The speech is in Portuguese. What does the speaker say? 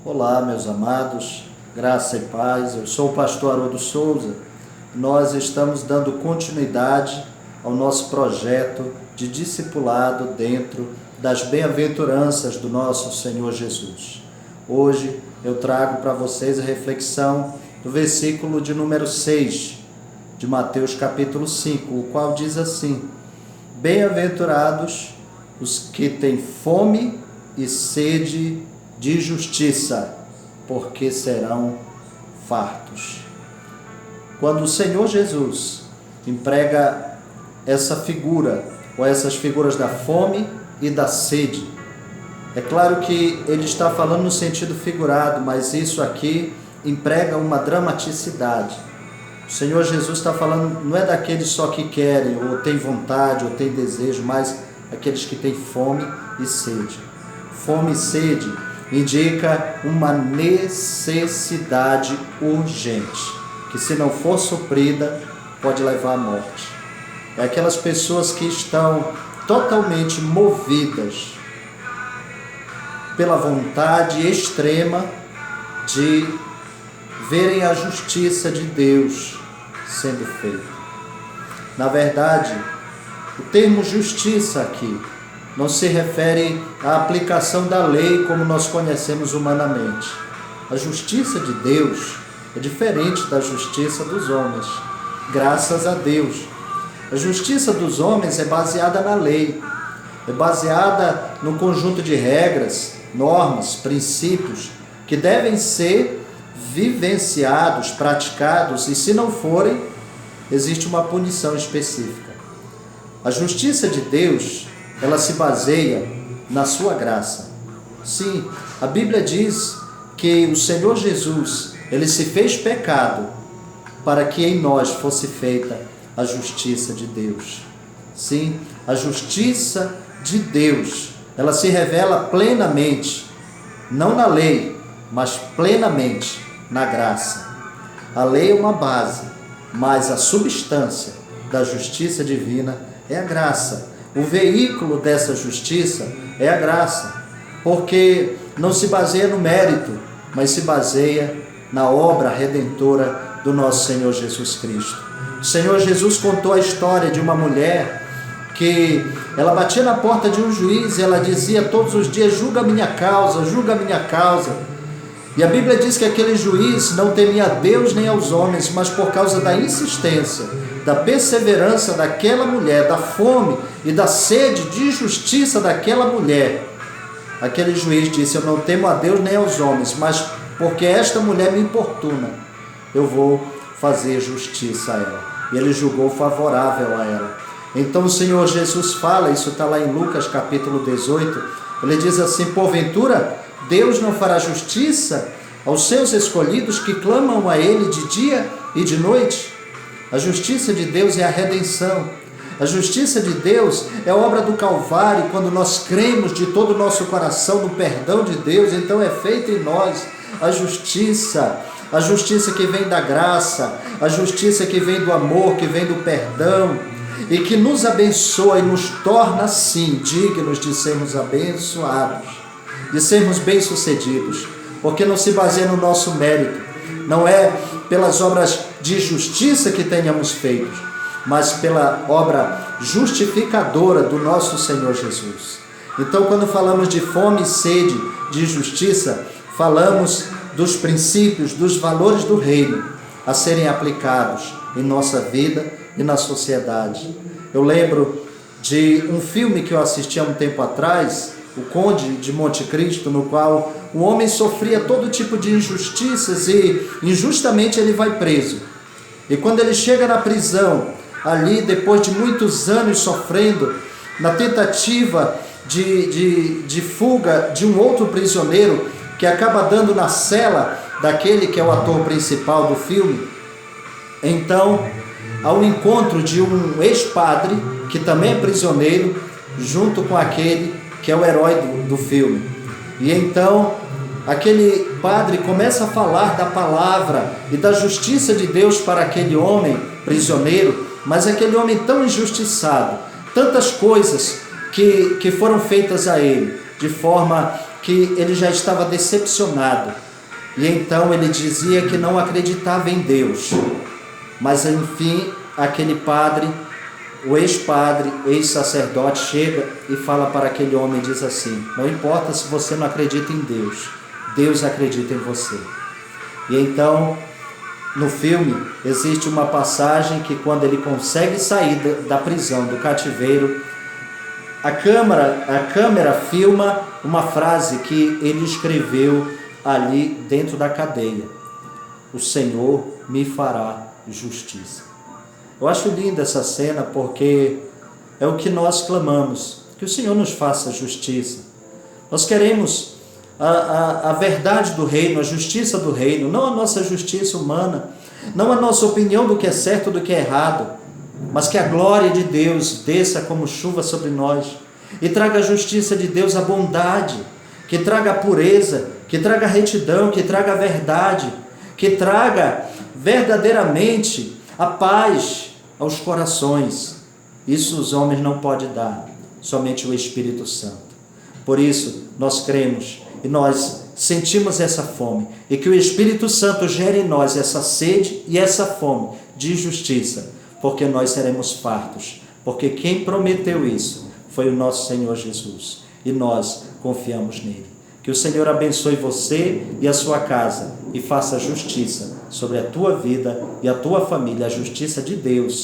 Olá, meus amados, graça e paz. Eu sou o pastor Haroldo Souza. Nós estamos dando continuidade ao nosso projeto de discipulado dentro das bem-aventuranças do nosso Senhor Jesus. Hoje eu trago para vocês a reflexão do versículo de número 6 de Mateus capítulo 5, o qual diz assim: Bem-aventurados os que têm fome e sede de justiça, porque serão fartos. Quando o Senhor Jesus emprega essa figura, ou essas figuras da fome e da sede, é claro que ele está falando no sentido figurado, mas isso aqui emprega uma dramaticidade. O Senhor Jesus está falando, não é daqueles só que querem, ou têm vontade, ou têm desejo, mas aqueles que têm fome e sede. Fome e sede indica uma necessidade urgente, que se não for suprida, pode levar à morte. É aquelas pessoas que estão totalmente movidas pela vontade extrema de verem a justiça de Deus sendo feita. Na verdade, o termo justiça aqui não se refere à aplicação da lei como nós conhecemos humanamente. A justiça de Deus é diferente da justiça dos homens, graças a Deus. A justiça dos homens é baseada na lei, é baseada no conjunto de regras, normas, princípios que devem ser vivenciados, praticados, e se não forem, existe uma punição específica. A justiça de Deus, ela se baseia na sua graça. Sim, a Bíblia diz que o Senhor Jesus, ele se fez pecado para que em nós fosse feita a justiça de Deus. Sim, a justiça de Deus, ela se revela plenamente, não na lei, mas plenamente na graça. A lei é uma base, mas a substância da justiça divina é a graça. O veículo dessa justiça é a graça, porque não se baseia no mérito, mas se baseia na obra redentora do nosso Senhor Jesus Cristo. O Senhor Jesus contou a história de uma mulher que ela batia na porta de um juiz e ela dizia todos os dias: julga a minha causa, julga a minha causa. E a Bíblia diz que aquele juiz não temia a Deus nem aos homens, mas por causa da insistência, da perseverança daquela mulher, da fome e da sede de justiça daquela mulher, aquele juiz disse: eu não temo a Deus nem aos homens, mas porque esta mulher me importuna, eu vou fazer justiça a ela. E ele julgou favorável a ela. Então o Senhor Jesus fala, isso está lá em Lucas capítulo 18, ele diz assim: porventura Deus não fará justiça aos seus escolhidos que clamam a Ele de dia e de noite? A justiça de Deus é a redenção. A justiça de Deus é a obra do Calvário. Quando nós cremos de todo o nosso coração no perdão de Deus, então é feita em nós a justiça que vem da graça, a justiça que vem do amor, que vem do perdão, e que nos abençoa e nos torna, sim, dignos de sermos abençoados, de sermos bem-sucedidos, porque não se baseia no nosso mérito, não é pelas obras de justiça que tenhamos feito, mas pela obra justificadora do nosso Senhor Jesus. Então, quando falamos de fome e sede de justiça, falamos dos princípios, dos valores do reino a serem aplicados em nossa vida e na sociedade. Eu lembro de um filme que eu assisti há um tempo atrás, O Conde de Monte Cristo, no qual o homem sofria todo tipo de injustiças e injustamente ele vai preso. E quando ele chega na prisão, ali depois de muitos anos sofrendo, na tentativa de fuga de um outro prisioneiro, que acaba dando na cela daquele que é o ator principal do filme, então, ao encontro de um ex-padre, que também é prisioneiro, junto com aquele que é o herói do filme. E então, aquele padre começa a falar da palavra e da justiça de Deus para aquele homem prisioneiro, mas aquele homem tão injustiçado, tantas coisas que foram feitas a ele, de forma que ele já estava decepcionado. E então ele dizia que não acreditava em Deus. Mas enfim, aquele padre, o ex-padre, ex-sacerdote, chega e fala para aquele homem e diz assim: não importa se você não acredita em Deus, Deus acredita em você. E então, no filme, existe uma passagem que quando ele consegue sair da prisão, do cativeiro, a câmera filma uma frase que ele escreveu ali dentro da cadeia: o Senhor me fará justiça. Eu acho linda essa cena porque é o que nós clamamos, que o Senhor nos faça justiça. Nós queremos a verdade do reino, a justiça do reino, não a nossa justiça humana, não a nossa opinião do que é certo do que é errado, mas que a glória de Deus desça como chuva sobre nós e traga a justiça de Deus, a bondade, que traga a pureza, que traga a retidão, que traga a verdade, que traga verdadeiramente a paz aos corações. Isso os homens não podem dar, somente o Espírito Santo. Por isso, nós cremos e nós sentimos essa fome, e que o Espírito Santo gere em nós essa sede e essa fome de justiça, porque nós seremos fartos, porque quem prometeu isso foi o nosso Senhor Jesus, e nós confiamos nele. Que o Senhor abençoe você e a sua casa, e faça justiça sobre a tua vida e a tua família, a justiça de Deus.